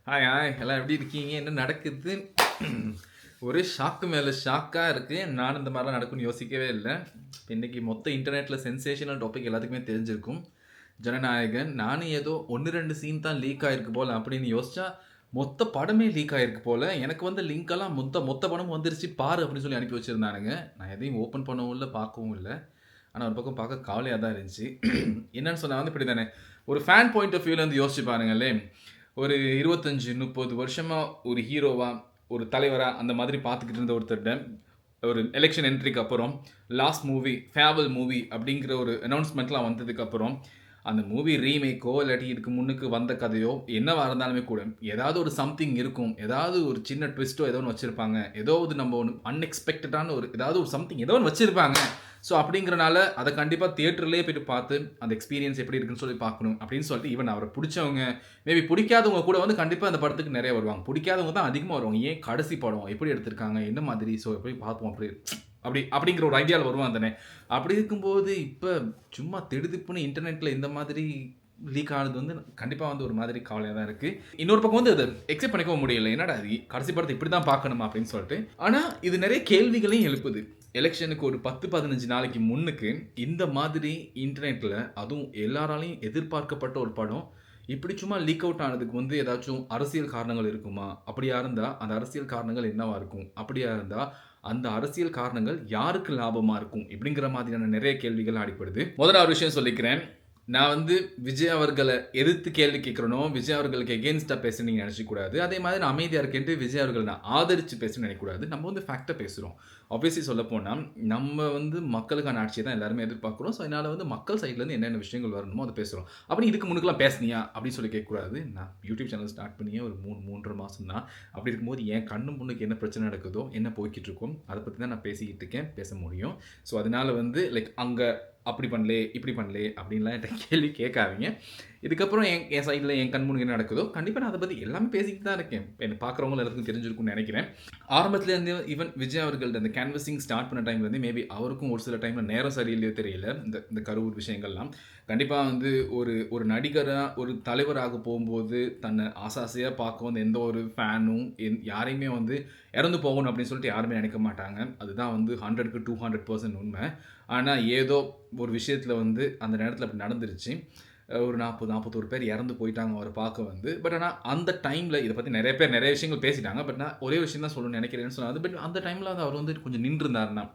Hi hi எல்லாம் எப்படி இருக்கீங்க? என்ன நடக்குது? ஒரே ஷாக்கு மேலே ஷாக்காக இருக்குது. நான் இந்த மாதிரிலாம் நடக்கும்னு யோசிக்கவே இல்லை. இன்றைக்கி மொத்த இன்டர்நெட்டில் சென்சேஷனல் டாபிக் எல்லாத்துக்குமே தெரிஞ்சிருக்கும். ஜனநாயகன் நானும் ஏதோ 1-2 சீன் தான் லீக் ஆகிருக்கு போல் அப்படின்னு யோசிச்சா மொத்த படமே லீக் ஆகிருக்கு போல். எனக்கு வந்து லிங்க்கெல்லாம் மொத்த படமும் வந்துருச்சு பாரு அப்படின்னு சொல்லி அனுப்பி வச்சுருந்தானுங்க. நான் எதையும் ஓப்பன் பண்ணவும் இல்லை, பார்க்கவும் இல்லை. ஆனால் ஒரு பக்கம் பார்க்க கவலையாக தான் இருந்துச்சு. என்னன்னு சொன்னால் வந்து இப்படி தானே, ஒரு ஃபேன் பாயிண்ட் ஆஃப் வியூவில் வந்து யோசிச்சு பாருங்களே. ஒரு 25-30 வருஷமாக ஒரு ஹீரோவாக, ஒரு தலைவராக அந்த மாதிரி பார்த்துக்கிட்டு இருந்த ஒருத்தர்கிட்ட ஒரு எலெக்ஷன் என்ட்ரிக்கு அப்புறம் லாஸ்ட் மூவி ஃபேவல் மூவி அப்படிங்கிற ஒரு அனௌன்ஸ்மெண்ட்லாம் வந்ததுக்கப்புறம் அந்த மூவி ரீமேக்கோ இல்லாட்டி இதுக்கு முன்னுக்கு வந்த கதையோ என்னவாக இருந்தாலுமே கூட ஏதாவது ஒரு சம்திங் இருக்கும், ஏதாவது ஒரு சின்ன ட்விஸ்ட்டோ ஏதோ ஒன்று வச்சுருப்பாங்க, ஏதோ ஒரு நம்ம ஒன்று அன்எக்ஸ்பெக்டடான ஒரு ஏதாவது ஒரு சம்திங் ஏதோ ஒன்று வச்சுருப்பாங்க. ஸோ அப்படிங்கிறனால அதை கண்டிப்பாக தியேட்டர்லேயே போய்ட்டு பார்த்து அந்த எக்ஸ்பீரியன்ஸ் எப்படி இருக்குன்னு சொல்லி பார்க்கணும் அப்படின்னு சொல்லிட்டு ஈவன் அவரை பிடிச்சவங்க மேபி பிடிக்காதவங்க கூட வந்து கண்டிப்பாக அந்த படத்துக்கு நிறைய வருவாங்க. பிடிக்காதவங்க தான் அதிகமாக வருவாங்க. ஏன் கடைசி படம் எப்படி எடுத்திருக்காங்க, என்ன மாதிரி, ஸோ எப்படி பார்ப்போம் அப்படிங்கிற ஒரு ஐடியாவில் வருவான் தானே. அப்படி இருக்கும்போது இப்போ சும்மா திடுதிப்புன்னு இன்டர்நெட்டில் இந்த மாதிரி லீக் ஆனது வந்து கண்டிப்பாக வந்து ஒரு மாதிரி கவலையாக தான் இருக்குது. இன்னொரு பக்கம் வந்து அதை எக்ஸெப்ட் பண்ணிக்கவும் முடியல. என்னடா அது கடைசி படத்தை இப்படி தான் பார்க்கணுமா அப்படின்னு சொல்லிட்டு. ஆனால் இது நிறைய கேள்விகளையும் எழுப்புது. எலெக்ஷனுக்கு ஒரு 10-15 நாளைக்கு முன்னுக்கு இந்த மாதிரி இன்டர்நெட்டில் அதுவும் எல்லாராலையும் எதிர்பார்க்கப்பட்ட ஒரு படம் இப்படி சும்மா லீக் அவுட் ஆனதுக்கு வந்து ஏதாச்சும் அரசியல் காரணங்கள் இருக்குமா? அப்படியா இருந்தால் அந்த அரசியல் காரணங்கள் என்னவா இருக்கும்? அப்படியா இருந்தால் அந்த அரசியல் காரணங்கள் யாருக்கு லாபமாக இருக்கும்? இப்படிங்கிற மாதிரியான நிறைய கேள்விகள் அடிப்படுது. முதல்ல ஒரு விஷயம் சொல்லிக்கிறேன். நான் வந்து விஜய் அவர்களை எதிர்த்து கேள்வி கேட்குறனோ, விஜய் அவர்களுக்கு எகெயின்ஸ்டாக பேச நீங்கள் நினச்சிக்கூடாது. அதே மாதிரி நான் அமைதியாக இருக்கேன்ட்டு விஜய் அவர்கள் நான் ஆதரித்து பேசணும்னு நினைக்கக்கூடாது. நம்ம வந்து ஃபேக்டாக பேசுகிறோம். ஆப்வியஸ்லி சொல்லப்போனால் நம்ம வந்து மக்களுக்கான ஆட்சியை தான் எல்லாருமே எதிர்பார்க்குறோம். ஸோ அதனால் வந்து மக்கள் சைட்லேருந்து என்னென்ன விஷயங்கள் வரணுமோ அதை பேசுகிறோம். அப்படி இதுக்கு முன்னுக்குலாம் பேசுனியா அப்படின்னு சொல்லி கேட்கக்கூடாது. நான் யூடியூப் சேனல் ஸ்டார்ட் பண்ணியே ஒரு 3-3.5 மாதம் தான். அப்படி இருக்கும்போது என் கண்ணு முன்னுக்கு என்ன பிரச்சனை நடக்குதோ, என்ன போய்கிட்டு இருக்கோம், அதை பற்றி தான் நான் பேசிக்கிட்டு இருக்கேன், பேச முடியும். ஸோ அதனால் வந்து அங்கே அப்படி பண்ணலே இப்படி பண்ணலே அப்படின்லாம் என்கிட்ட கேள்வி கேட்காதீங்க. இதுக்கப்புறம் என் சைடில் என் கண்முனுக்கு என்ன நடக்குதோ கண்டிப்பாக நான் அதை பற்றி எல்லாமே பேசிக்கிட்டு தான் இருக்கேன். என்னை பார்க்குறவங்க எல்லாத்துக்கும் தெரிஞ்சிருக்கும்னு நினைக்கிறேன். ஆரம்பத்துலேருந்து ஈவன் விஜய் அவர்கள்ட்ட அந்த கேன்வசிங் ஸ்டார்ட் பண்ண டைம்லேருந்து மேபி அவருக்கும் ஒரு சில டைமில் நேரம் சரியில்லையோ தெரியல. இந்த கரூர் விஷயங்கள்லாம் கண்டிப்பாக வந்து ஒரு நடிகராக ஒரு தலைவராக போகும்போது தன்னை ஆசாசையாக பார்க்க வந்து எந்த ஒரு ஃபேனும் யாரையுமே வந்து இறந்து போகணும் அப்படின்னு சொல்லிட்டு யாருமே நினைக்க மாட்டாங்க. அதுதான் வந்து 100க்கு 200% உண்மை. ஆனால் ஏதோ ஒரு விஷயத்தில் வந்து அந்த நேரத்தில் அப்படி நடந்துருச்சு. ஒரு 41 பேர் இறந்து போயிட்டாங்க அவரை பார்க்க வந்து. பட் ஆனால் அந்த டைமில் இதை பற்றி நிறைய பேர் நிறைய விஷயங்கள் பேசிட்டாங்க. பட் நான் ஒரே விஷயம் தான் சொல்லணும்னு நினைக்கிறேன்னு சொன்னாங்க. பட் அந்த டைமில் வந்து அவர் வந்து கொஞ்சம் நின்றுருந்தாருன்னா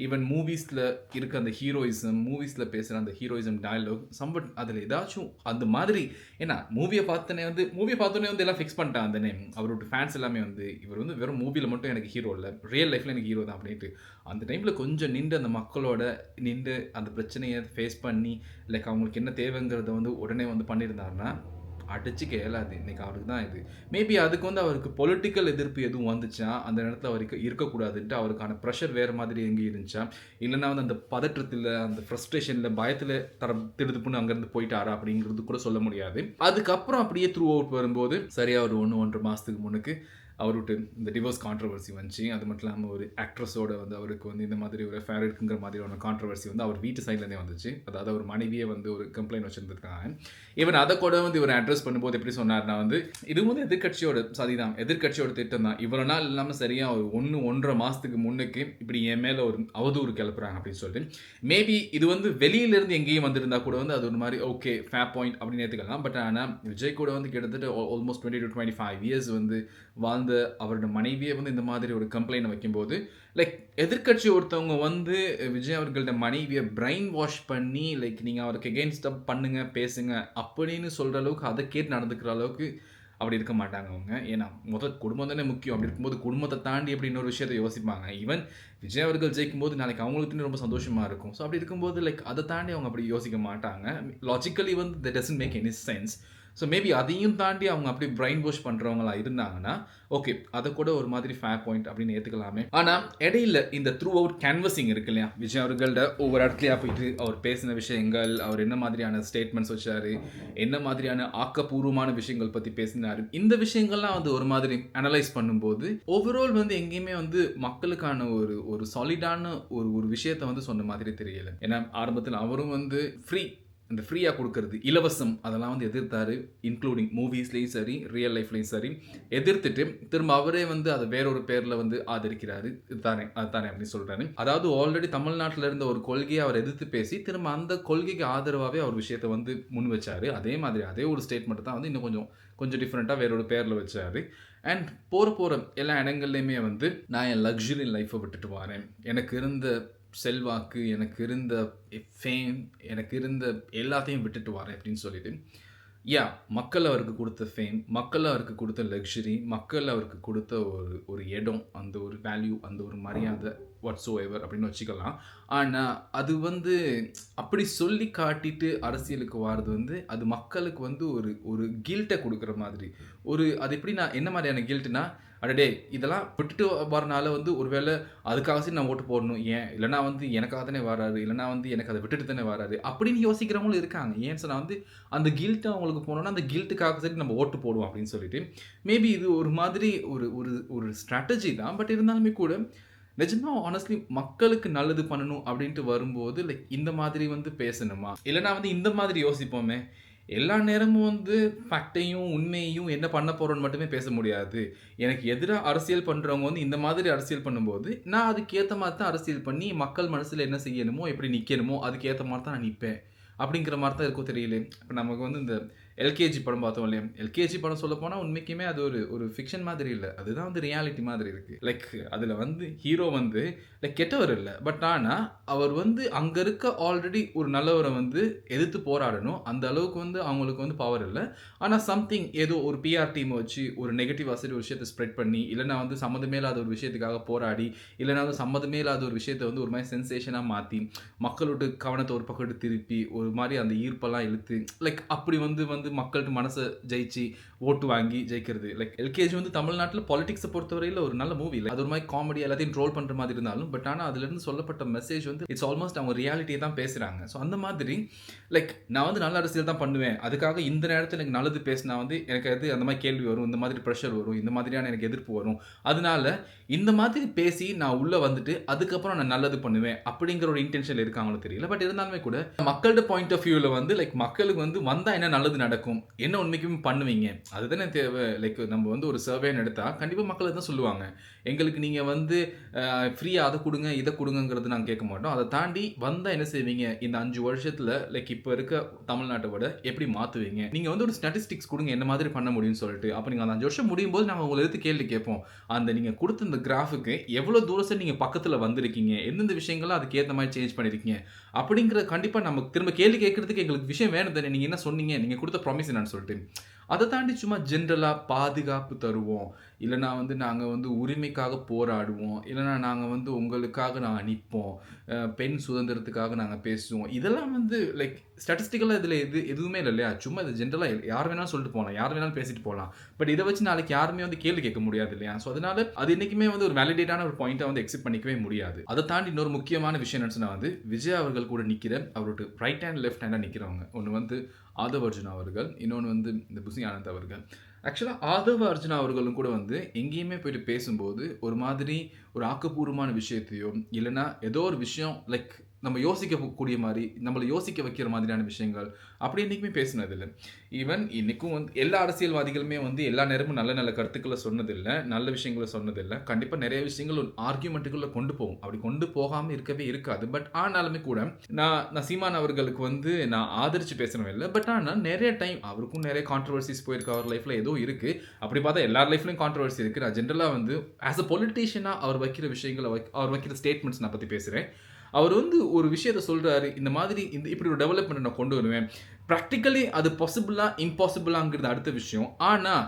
ஈவன் மூவிஸில் இருக்க அந்த ஹீரோயிசம், மூவிஸில் பேசுகிற அந்த ஹீரோயிசம் டயலாக் சம்பட் அதில் ஏதாச்சும் அந்த மாதிரி. ஏன்னா மூவியை பார்த்தோன்னே வந்து எல்லாம் ஃபிக்ஸ் பண்ணிட்டான் அந்த நேம். அவரோட ஃபேன்ஸ் எல்லாமே வந்து இவர் வந்து வெறும் மூவியில் மட்டும் எனக்கு ஹீரோ இல்லை, ரியல் லைஃப்பில் எனக்கு ஹீரோ தான் அப்படின்ட்டு. அந்த டைமில் கொஞ்சம் நின்று அந்த மக்களோட நின்று அந்த பிரச்சனையை ஃபேஸ் பண்ணி அவங்களுக்கு என்ன தேவைங்கிறத வந்து உடனே வந்து பண்ணியிருந்தாருன்னா அடிச்சுக்க இயலாது. இன்றைக்கி அவருக்கு தான் இது. மேபி அதுக்கு வந்து அவருக்கு பொலிட்டிக்கல் எதிர்ப்பு எதுவும் வந்துச்சா, அந்த நேரத்தில் அவருக்கு இருக்கக்கூடாதுன்ட்டு அவருக்கான ப்ரெஷர் வேறு மாதிரி எங்கே இருந்துச்சா, இல்லைனா வந்து அந்த பதற்றத்தில், அந்த ஃப்ரஸ்ட்ரேஷனில், பயத்தில் திடுதுப்புன்னு அங்கேருந்து போயிட்டாரா அப்படிங்கிறது கூட சொல்ல முடியாது. அதுக்கப்புறம் அப்படியே த்ரூ அவுட் வரும்போது சரியாக ஒரு 1-1.5 மாதத்துக்கு முன்னுக்கு அவர்கிட்ட இந்த டிவோர்ஸ் கான்ட்ரவர்சி வந்துச்சு. அது மட்டும் இல்லாமல் ஒரு ஆக்ட்ரஸோட வந்து அவருக்கு வந்து இந்த மாதிரி ஒரு அஃபேர் இருக்குங்கிற மாதிரியான கான்ட்ரவர்சி வந்து அவர் வீட்டு சைட்லேருந்தே வந்துச்சு. அதாவது அவர் மனைவியே வந்து ஒரு கம்ப்ளைண்ட் வச்சுருந்துருக்காங்க. ஈவன் அதை கூட வந்து இவர் அட்ரஸ் பண்ணும்போது எப்படி சொன்னார்னா வந்து இது வந்து எதிர்கட்சியோட சதிதான், எதிர்கட்சியோட திட்டம் தான். இவ்வளோ நாள் இல்லாமல் சரியாக ஒரு 1-1.5 மாதத்துக்கு முன்னுக்கு இப்படி என் மேலே ஒரு அவதூறு கிளப்புறாங்க அப்படின்னு சொல்லிட்டு. மேபி இது வந்து வெளியிலேருந்து எங்கேயும் வந்திருந்தா கூட வந்து அது ஒரு மாதிரி ஓகே ஃபேர் பாயிண்ட் அப்படின்னு ஏற்றுக்கலாம். பட் ஆனால் விஜய் கூட வந்து கிட்டத்தட்ட ஆல்மோஸ்ட் 20-25 இயர்ஸ் வந்து வாழ்ந்த அவரோட மனைவியை வந்து இந்த மாதிரி ஒரு கம்ப்ளைண்ட் வைக்கும்போது எதிர்கட்சி ஒருத்தவங்க வந்து விஜய் அவர்களோட மனைவியை பிரெயின் வாஷ் பண்ணி நீங்கள் அவருக்கு எகெயின்ஸ்டாக பண்ணுங்க பேசுங்க அப்படின்னு சொல்கிற அளவுக்கு அதை கேட்டு நடந்துக்கிற அளவுக்கு அப்படி இருக்க மாட்டாங்க அவங்க. ஏன்னா முதல் குடும்பம் தானே முக்கியம். அப்படி இருக்கும்போது குடும்பத்தை தாண்டி எப்படி இன்னொரு விஷயத்தை யோசிப்பாங்க. ஈவன் விஜய் அவர்கள் ஜெயிக்கும் போது நாளைக்கு அவங்களுக்கு ரொம்ப சந்தோஷமாக இருக்கும். ஸோ அப்படி இருக்கும்போது அதை தாண்டி அவங்க அப்படி யோசிக்க மாட்டாங்க. லாஜிக்கலி வந்து that doesn't make any sense. So maybe அதையும் தாண்டி அவங்க அப்படி பிரெயின் வாஷ் பண்ணுறவங்களா இருந்தாங்கன்னா ஓகே, அதை கூட ஒரு மாதிரி ஃபேர் பாயிண்ட் அப்படின்னு ஏற்றுக்கலாமே. ஆனால் இடையில இந்த த்ரூ அவுட் கேன்வசிங் இருக்கு இல்லையா, விஜய் அவர்கள்ட ஒவ்வொரு இடத்துலையா போயிட்டு அவர் பேசின விஷயங்கள், அவர் என்ன மாதிரியான ஸ்டேட்மெண்ட்ஸ் வச்சார், என்ன மாதிரியான ஆக்கப்பூர்வமான விஷயங்கள் பற்றி பேசினார், இந்த விஷயங்கள்லாம் வந்து ஒரு மாதிரி அனலைஸ் பண்ணும்போது ஓவரால் வந்து எங்கேயுமே வந்து மக்களுக்கான ஒரு சாலிடான ஒரு விஷயத்தை வந்து சொன்ன மாதிரி தெரியல. ஏன்னா ஆரம்பத்தில் அவரும் வந்து ஃப்ரீ இந்த ஃப்ரீயாக கொடுக்கறது இலவசம் அதெல்லாம் வந்து எதிர்த்தாரு. இன்க்ளூடிங் மூவிஸ்லேயும் சரி, ரியல் லைஃப்லேயும் சரி எதிர்த்துட்டு திரும்ப அவரே வந்து அதை வேறொரு பேரில் வந்து ஆதரிக்கிறாரு. அதுதானே அப்படின்னு சொல்கிறாரு. அதாவது ஆல்ரெடி தமிழ்நாட்டில் இருந்த ஒரு கொள்கையை அவர் எதிர்த்து பேசி திரும்ப அந்த கொள்கைக்கு ஆதரவாகவே அவர் விஷயத்தை வந்து முன் வச்சாரு. அதே மாதிரி அதே ஒரு ஸ்டேட்மெண்ட் தான் வந்து இன்னும் கொஞ்சம் டிஃப்ரெண்ட்டாக வேறொரு பேரில் வச்சாரு. அண்ட் போகிற எல்லா இடங்கள்லையுமே வந்து நான் என் லக்ஸுரி லைஃப்பை விட்டுட்டு வரேன், எனக்கு இருந்த செல்வாக்கு, எனக்கு இருந்த ஃபேம், எனக்கு இருந்த எல்லாத்தையும் விட்டுட்டு வரேன் அப்படின்னு சொல்லிட்டு மக்கள் அவருக்கு கொடுத்த ஃபேம், மக்கள் அவருக்கு கொடுத்த லக்ஸுரி, மக்கள் அவருக்கு கொடுத்த ஒரு இடம், அந்த ஒரு வேல்யூ, அந்த ஒரு மரியாதை வாட்ஸோஎவர் அப்படின்னு வச்சுக்கலாம். ஆனால் அது வந்து அப்படி சொல்லி காட்டிட்டு அரசியலுக்கு வாரது வந்து அது மக்களுக்கு வந்து ஒரு கில்ட்டை கொடுக்குற மாதிரி. அது எப்படி நான் என்ன மாதிரியான கில்ட்டுனா, அடடே இதெல்லாம் விட்டுட்டு வரனால வந்து ஒருவேளை அதுக்காக சரி நான் ஓட்டு போடணும், ஏன் இல்லைனா வந்து எனக்காக தானே வராரு, இல்லைனா வந்து எனக்கு அதை விட்டுட்டு தானே வராரு அப்படின்னு யோசிக்கிறவங்களும் இருக்காங்க. ஏன் சொன்னால் வந்து அந்த கில்ட்டு அவங்களுக்கு போனோன்னா அந்த கில்ட்டுக்காக சரி நம்ம ஓட்டு போடுவோம் அப்படின்னு சொல்லிட்டு மேபி இது ஒரு மாதிரி ஒரு ஸ்ட்ராட்டஜி தான். பட் இருந்தாலுமே கூட நிஜமாக ஆனஸ்ட்லி மக்களுக்கு நல்லது பண்ணணும் அப்படின்ட்டு வரும்போது லைக் இந்த மாதிரி வந்து பேசணுமா, இல்லைனா வந்து இந்த மாதிரி யோசிப்போமே, எல்லா நேரமும் வந்து ஃபேக்டையும் உண்மையையும் என்ன பண்ண போகிறோன்னு மட்டுமே பேச முடியாது. எனக்கு எதிராக அரசியல் பண்ணுறவங்க வந்து இந்த மாதிரி அரசியல் பண்ணும்போது நான் அதுக்கேற்ற மாதிரி தான் அரசியல் பண்ணி மக்கள் மனசில் என்ன செய்யணுமோ எப்படி நிற்கணுமோ அதுக்கேற்ற மாதிரி தான் நான் நிற்பேன் அப்படிங்கிற மாதிரி தான் இருக்கும். தெரியல, இப்போ நமக்கு வந்து இந்த எல்கேஜி படம் பார்த்தோம் இல்லையா, எல்கேஜி படம் சொல்ல போனால் உண்மைக்குமே அது ஒரு ஃபிக்ஷன் மாதிரி இல்லை, அதுதான் வந்து ரியாலிட்டி மாதிரி இருக்குது. லைக் அதில் வந்து ஹீரோ வந்து லைக் கெட்டவர் இல்லை, பட் ஆனால் அவர் வந்து அங்கே இருக்க ஆல்ரெடி ஒரு நல்லவரை வந்து எதிர்த்து போராடணும், அந்த அளவுக்கு வந்து அவங்களுக்கு வந்து பவர் இல்லை. ஆனால் சம்திங் ஏதோ ஒரு பிஆர் டீமை வச்சு ஒரு நெகட்டிவ் ஆசிட் ஒரு விஷயத்தை ஸ்ப்ரெட் பண்ணி, இல்லைனா வந்து சம்மந்தமே இல்லாத ஒரு விஷயத்துக்காக போராடி, இல்லைனா வந்து சம்மந்தமே இல்லாத ஒரு விஷயத்தை வந்து ஒரு மாதிரி சென்சேஷனாக மாற்றி மக்களோட கவனத்தை ஒரு பக்கம் திருப்பி ஒரு மாதிரி அந்த ஈர்ப்பெல்லாம் இழுத்து லைக் அப்படி வந்து மக்களுக்கு மனசை ஜெயிச்சு ஓட்டு வாங்கி ஜெயிக்கிறது. லைக் எல்கேஜி வந்து தமிழ்நாட்டில் பாலிடிக்ஸை பொறுத்தவரையில் ஒரு நல்ல மூவி இல்லை, அது ஒரு மாதிரி காமெடி எல்லாத்தையும் ட்ரோல் பண்ணுற மாதிரி இருந்தாலும் பட் ஆனால் அதுலேருந்து சொல்லப்பட்ட மெசேஜ் வந்து இட்ஸ் ஆல்மோஸ்ட் அவங்க ரியாலிட்டியை தான் பேசுகிறாங்க. ஸோ அந்த மாதிரி லைக் நான் வந்து நல்ல அரசியல் தான் பண்ணுவேன், அதுக்காக இந்த நேரத்தில் எனக்கு நல்லது பேசினா வந்து எனக்கு அது அந்த மாதிரி கேள்வி வரும், இந்த மாதிரி ப்ரெஷர் வரும், இந்த மாதிரியான எனக்கு எதிர்ப்பு வரும், அதனால இந்த மாதிரி பேசி நான் உள்ளே வந்துட்டு அதுக்கப்புறம் நான் நல்லது பண்ணுவேன் அப்படிங்கிற ஒரு இன்டென்ஷன் இருக்காங்களோ தெரியல. பட் இருந்தாலுமே கூட மக்களோட பாயிண்ட் ஆஃப் வியூவில் வந்து லைக் மக்களுக்கு வந்து வந்தால் என்ன நல்லது நடக்கும், என்ன உண்மைக்குமே பண்ணுவீங்க, அதுதானே தேவை. லைக் நம்ம வந்து ஒரு சர்வேன்னு எடுத்தால் கண்டிப்பாக மக்கள் தான் சொல்லுவாங்க, எங்களுக்கு நீங்கள் வந்து ஃப்ரீயாக அதை கொடுங்க இதை கொடுங்கிறது நாங்கள் கேட்க மாட்டோம், அதை தாண்டி வந்தால் என்ன செய்வீங்க, இந்த 5 வருஷத்தில் லைக் இப்போ இருக்க தமிழ்நாட்டை விட எப்படி மாற்றுவீங்க, நீங்கள் வந்து ஒரு ஸ்டாட்டிஸ்டிக்ஸ் கொடுங்க என்ன மாதிரி பண்ண முடியும்னு சொல்லிட்டு. அப்போ நீங்கள் அந்த 5 வருஷம் முடியும் போது நாங்கள் உங்களை எடுத்து கேள்வி கேட்போம், அந்த நீங்கள் கொடுத்த இந்த கிராஃபுக்கு எவ்வளோ தூரம் நீங்கள் பக்கத்தில் வந்திருக்கீங்க, எந்தெந்த விஷயங்கள்லாம் அதுக்கு ஏற்ற மாதிரி சேஞ்ச் பண்ணியிருக்கீங்க அப்படிங்கிற கண்டிப்பாக நமக்கு திரும்ப கேள்வி கேட்கறதுக்கு எங்களுக்கு விஷயம் வேணும் தானே, நீங்கள் என்ன சொன்னீங்க, நீங்கள் கொடுத்த ப்ராமிஸ் என்னன்னு சொல்லிட்டு. அதை தாண்டி சும்மா ஜென்ரலாக பாதுகாப்பு தருவோம், இல்லைனா வந்து நாங்கள் வந்து உரிமைக்காக போராடுவோம், இல்லைனா நாங்கள் வந்து உங்களுக்காக நாங்கள் நிற்போம், பெண் சுதந்திரத்துக்காக நாங்கள் பேசுவோம், இதெல்லாம் வந்து லைக் ஸ்டாட்டிஸ்டிக்கலாக இதில் எதுவுமே இல்லை இல்லையா, சும்மா இது ஜென்ரலாக யார் வேணாலும் சொல்லிட்டு போகலாம், யார் வேணாலும் பேசிட்டு போகலாம். பட் இதை வச்சு நாளைக்கு யாருமே வந்து கேள்வி கேட்க முடியாது இல்லையா. ஸோ அதனால அது என்றைக்குமே வந்து ஒரு வேலிடேட்டான ஒரு பாயிண்ட்டை வந்து எக்ஸெப்ட் பண்ணிக்கவே முடியாது. அதை தாண்டி இன்னொரு முக்கியமான விஷயம் என்னன்னு சொன்னால் வந்து விஜய் அவர்கள் கூட நிற்கிற அவரோட ரைட் ஹேண்ட் லெஃப்ட் ஹேண்டாக நிற்கிறவங்க, ஒன்று வந்து ஆதவ் அர்ஜுனா அவர்கள், இன்னொன்று வந்து இந்த புசி ஆனந்த் அவர்கள். ஆக்சுவலாக ஆதவ் அர்ஜுனா அவர்களும் கூட வந்து எங்கேயுமே போயிட்டு பேசும்போது ஒரு மாதிரி ஒரு ஆக்கப்பூர்வமான விஷயத்தையோ இல்லைனா ஏதோ ஒரு விஷயம் லைக் நம்ம யோசிக்கக்கூடிய மாதிரி நம்மளை யோசிக்க வைக்கிற மாதிரியான விஷயங்கள் அப்படி என்றைக்குமே பேசினதில்லை. ஈவன் இன்றைக்கும் வந்து எல்லா அரசியல்வாதிகளுமே வந்து எல்லா நேரமும் நல்ல நல்ல கருத்துக்களை சொன்னதில்லை, நல்ல விஷயங்களை சொன்னதில்லை. கண்டிப்பாக நிறைய விஷயங்கள் ஒரு ஆர்கியூமெண்ட்டுக்குள்ளே கொண்டு போகும், அப்படி கொண்டு போகாமல் இருக்கவே இருக்காது. பட் ஆனாலுமே கூட நான் சீமான் அவர்களுக்கு வந்து நான் ஆதரித்து பேசுகிறேன் இல்லை, பட் ஆனால் நிறைய டைம் அவருக்கும் நிறைய கான்ட்ரவர்சிஸ் போயிருக்கு, அவர் லைஃப்பில் ஏதோ இருக்குது. அப்படி பார்த்தா எல்லார் லைஃப்லையும் கான்ட்ரவர்சி இருக்குது. நான் ஜென்ரலாக வந்து ஆஸ் அ பொலிட்டீஷியனாக அவர் வைக்கிற விஷயங்களை அவர் வைக்கிற ஸ்டேட்மெண்ட்ஸ் நான் பற்றி பேசுகிறேன். அவர் வந்து ஒரு விஷயத்தை சொல்கிறாரு, இந்த மாதிரி இப்படி ஒரு டெவலப்மெண்ட் நான் கொண்டு வருவேன், ப்ராக்டிக்கலி அது பாசிபிளாக இம்பாசிபிளாங்கிறது அடுத்த விஷயம். ஆனால்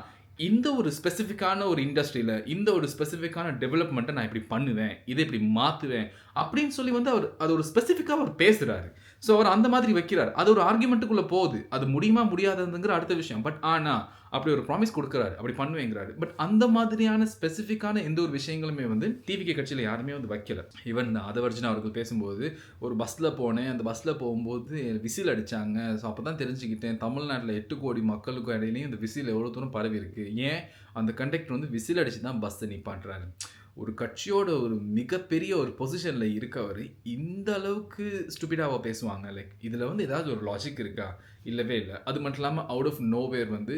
இந்த ஒரு ஸ்பெசிஃபிக்கான ஒரு இண்டஸ்ட்ரியில் இந்த ஒரு ஸ்பெசிஃபிக்கான டெவலப்மெண்ட்டை நான் இப்படி பண்ணுவேன், இதை இப்படி மாற்றுவேன் அப்படின்னு சொல்லி வந்து அவர் அது ஒரு ஸ்பெசிஃபிக்காக அவர் பேசுகிறாரு. ஸோ அவர் அந்த மாதிரி வைக்கிறார், அது ஒரு ஆர்குமெண்ட்டுக்குள்ளே போகுது, அது முடியுமா முடியாதுங்கிற அடுத்த விஷயம். பட் ஆனால் அப்படி ஒரு ப்ராமிஸ் கொடுக்குறாரு, அப்படி பண்ணுவேங்கிறாரு. பட் அந்த மாதிரியான ஸ்பெசிஃபிக்கான எந்த ஒரு விஷயங்களுமே வந்து டிவிகே கட்சியில் யாருமே வந்து வைக்கல. ஈவன் ஆதவ் அர்ஜுனா அவர்கள் பேசும்போது ஒரு பஸ்ஸில் போனேன், அந்த பஸ்ஸில் போகும்போது விசில் அடித்தாங்க. ஸோ அப்போ தான் தெரிஞ்சுக்கிட்டேன் தமிழ்நாட்டில் 8 கோடி மக்களுக்கும் இடையிலையும் இந்த விசில் எவ்வளோ தூரம் பரவி இருக்குது. ஏன் அந்த கண்டக்டர் வந்து விசில் அடித்து தான் பஸ்ஸை நிப்பாட்டுறாரு. ஒரு கட்சியோட ஒரு மிகப்பெரிய ஒரு பொசிஷன்ல இருக்கவர் இந்த அளவுக்கு ஸ்டூபிடாவா பேசுவாங்க. லைக் இதுல வந்து ஏதாவது ஒரு லாஜிக் இருக்கா? இல்லவே இல்ல. அது மட்டும் இல்லாம அவுட் ஆஃப் நோவேர் வந்து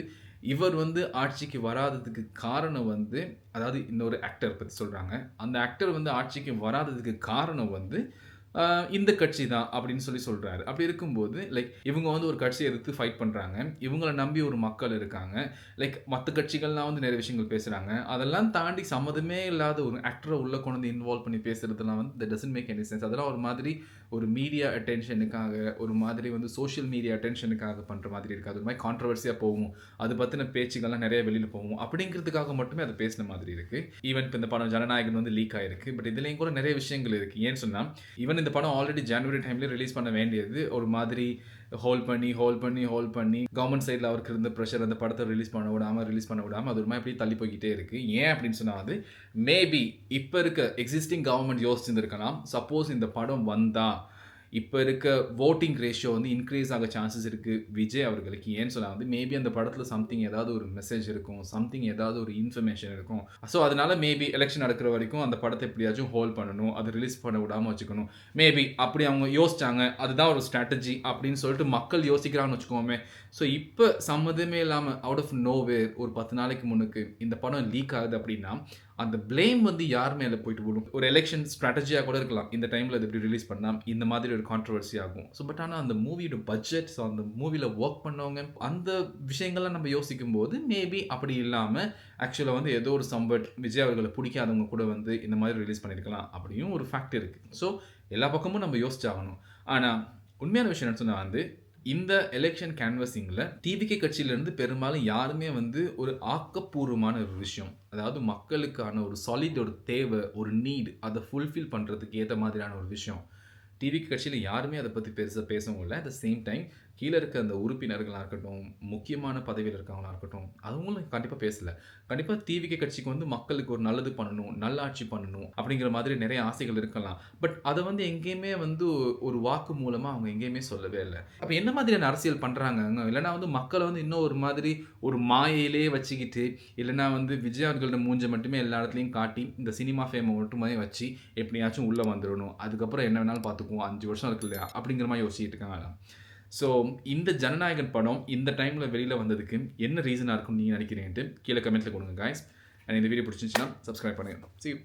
இவர் வந்து ஆட்சிக்கு வராததுக்கு காரணம் வந்து அதாவது இன்னொரு ஆக்டர் பத்தி சொல்றாங்க. அந்த ஆக்டர் வந்து ஆட்சிக்கு வராததுக்கு காரணம் வந்து இந்த கட்சி தான் அப்படின்னு சொல்றாரு. அப்படி இருக்கும்போது லைக் இவங்க வந்து ஒரு கட்சியை எதிர்த்து ஃபைட் பண்றாங்க. இவங்கள நம்பி ஒரு மக்கள் இருக்காங்க. லைக் மத்த கட்சிகள்லாம் வந்து நிறைய விஷயங்கள் பேசுறாங்க. அதெல்லாம் தாண்டி சம்மந்தமே இல்லாத ஒரு ஆக்டர உள்ள கொண்டு வந்து இன்வால்வ் பண்ணி பேசுறதெல்லாம் வந்து that doesn't make any sense. அதெல்லாம் ஒரு மாதிரி ஒரு மீடியா அட்டென்ஷனுக்காக, ஒரு மாதிரி வந்து சோஷியல் மீடியா அட்டென்ஷனுக்காக பண்ற மாதிரி இருக்காது. ஒரு மாதிரி கான்ட்ரோவர்சியா போகும். அது பத்தின பேச்சுக்கள்லாம் நிறைய வெளியில போகும். அப்படிங்கிறதுக்காக மட்டுமே அதை பேசின மாதிரி இருக்கு. ஈவன் இப்ப இந்த படம் ஜனநாயகன் வந்து லீக் ஆயிருக்கு. பட் இதுலயும் கூட நிறைய விஷயங்கள் இருக்கு. ஏன்னு சொன்னா ஈவன் இந்த படம் ஆல்ரெடி ஜனவரி டைம்ல ரிலீஸ் பண்ண வேண்டியது. ஒரு மாதிரி ஹோல்ட் பண்ணி கவர்மெண்ட் சைடில் அவருக்கு இருந்த ப்ரெஷர் அந்த படத்தை ரிலீஸ் பண்ண விடாமல் அது ஒரு மாதிரி அப்படியே தள்ளி போய்கிட்டே இருக்கு. ஏன் அப்படின்னு சொன்னால் வந்து மேபி இப்போ இருக்க எக்ஸிஸ்டிங் கவர்மெண்ட் யோசிச்சுருக்கலாம். சப்போஸ் இந்த படம் வந்தா இப்போ இருக்க வோட்டிங் ரேஷியோ வந்து இன்க்ரீஸ் ஆக சான்சஸ் இருக்குது விஜய் அவர்களுக்கு. ஏன்னு சொன்னால் வந்து மேபி அந்த படத்தில் சம்திங் ஏதாவது ஒரு மெசேஜ் இருக்கும், சம்திங் ஏதாவது ஒரு இன்ஃபர்மேஷன் இருக்கும். ஸோ அதனால மேபி எலெக்ஷன் நடக்கிற வரைக்கும் அந்த படத்தை எப்படியாச்சும் ஹோல்ட் பண்ணணும், அதை ரிலீஸ் பண்ண விடாமல் வச்சுக்கணும். மேபி அப்படி அவங்க யோசிச்சாங்க, அதுதான் ஒரு ஸ்ட்ராட்டஜி அப்படின்னு சொல்லிட்டு மக்கள் யோசிக்கிறாங்கன்னு வச்சுக்கோமே. ஸோ இப்போ சம்மந்தமே இல்லாமல் அவுட் ஆஃப் நோவேர் ஒரு 10 நாளைக்கு முன்னுக்கு இந்த படம் லீக் ஆகுது அப்படின்னா அந்த பிளேம் வந்து யார் மேலே போயிட்டு விடும்? ஒரு எலெக்ஷன் ஸ்ட்ராட்டஜியாக கூட இருக்கலாம். இந்த டைமில் இது இப்படி ரிலீஸ் பண்ணால் இந்த மாதிரி ஒரு கான்ட்ரவர்சி ஆகும். ஸோ பட் ஆனால் அந்த மூவியோட பட்ஜெட், ஸோ அந்த மூவியில் ஒர்க் பண்ணவங்க அந்த விஷயங்கள்லாம் நம்ம யோசிக்கும் போது மேபி அப்படி இல்லாமல் ஆக்சுவலாக வந்து ஏதோ ஒரு சம்பட் விஜய் அவர்களை பிடிக்காதவங்க கூட வந்து இந்த மாதிரி ரிலீஸ் பண்ணியிருக்கலாம் அப்படியும் ஒரு ஃபேக்ட் இருக்குது. ஸோ எல்லா பக்கமும் நம்ம யோசிச்சாகணும். ஆனால் உண்மையான விஷயம் என்ன சொன்னால் வந்து இந்த எலெக்ஷன் கேன்வசிங்கில் டிவிகே கட்சியிலேருந்து பெரும்பாலும் யாருமே வந்து ஒரு ஆக்கப்பூர்வமான ஒரு விஷயம், அதாவது மக்களுக்கான ஒரு சாலிட் ஒரு தேவை, ஒரு நீட், அதை ஃபுல்ஃபில் பண்ணுறதுக்கு ஏற்ற மாதிரியான ஒரு விஷயம் டிவிகே கட்சியில் யாருமே அதை பற்றி பெருசாக பேசவும் இல்லை. அட் த சேம் டைம் கீழே இருக்க அந்த உறுப்பினர்களாக இருக்கட்டும், முக்கியமான பதவியில் இருக்கவங்களாக இருக்கட்டும், அவங்களும் கண்டிப்பாக பேசலை. கண்டிப்பாக டிவிகே கட்சிக்கு வந்து மக்களுக்கு ஒரு நல்லது பண்ணணும், நல்லாட்சி பண்ணணும் அப்படிங்கிற மாதிரி நிறைய ஆசைகள் இருக்கலாம். பட் அதை வந்து எங்கேயுமே வந்து ஒரு வாக்கு மூலமாக அவங்க எங்கேயுமே சொல்லவே இல்லை. அப்போ என்ன மாதிரியான அரசியல் பண்ணுறாங்க? இல்லைனா வந்து மக்களை வந்து இன்னும் ஒரு மாதிரி ஒரு மாயையிலே வச்சுக்கிட்டு, இல்லைனா வந்து விஜய் அவர்களோட மூஞ்சை மட்டுமே எல்லா இடத்துலையும் காட்டி இந்த சினிமா ஃபேமை மட்டுமே வச்சு எப்படியாச்சும் உள்ளே வந்துடணும், அதுக்கப்புறம் என்ன வேணாலும் பார்த்துக்குவோம், 5 வருஷம் இருக்கு இல்லையா அப்படிங்கிற மாதிரி யோசிச்சுட்டு இருக்காங்க. ஸோ இந்த ஜனநாயகன் படம் இந்த டைமில் வெளியில் வந்ததுக்கு என்ன ரீசனாக இருக்கும்னு நீங்கள் நினைக்கிறீங்கன்ட்டு கீழே கமெண்ட்டில் கொடுங்க காய்ஸ். அண்ட் இந்த வீடியோ பிடிச்சிருந்துச்சுன்னா சப்ஸ்கிரைப் பண்ணுங்கள். See you.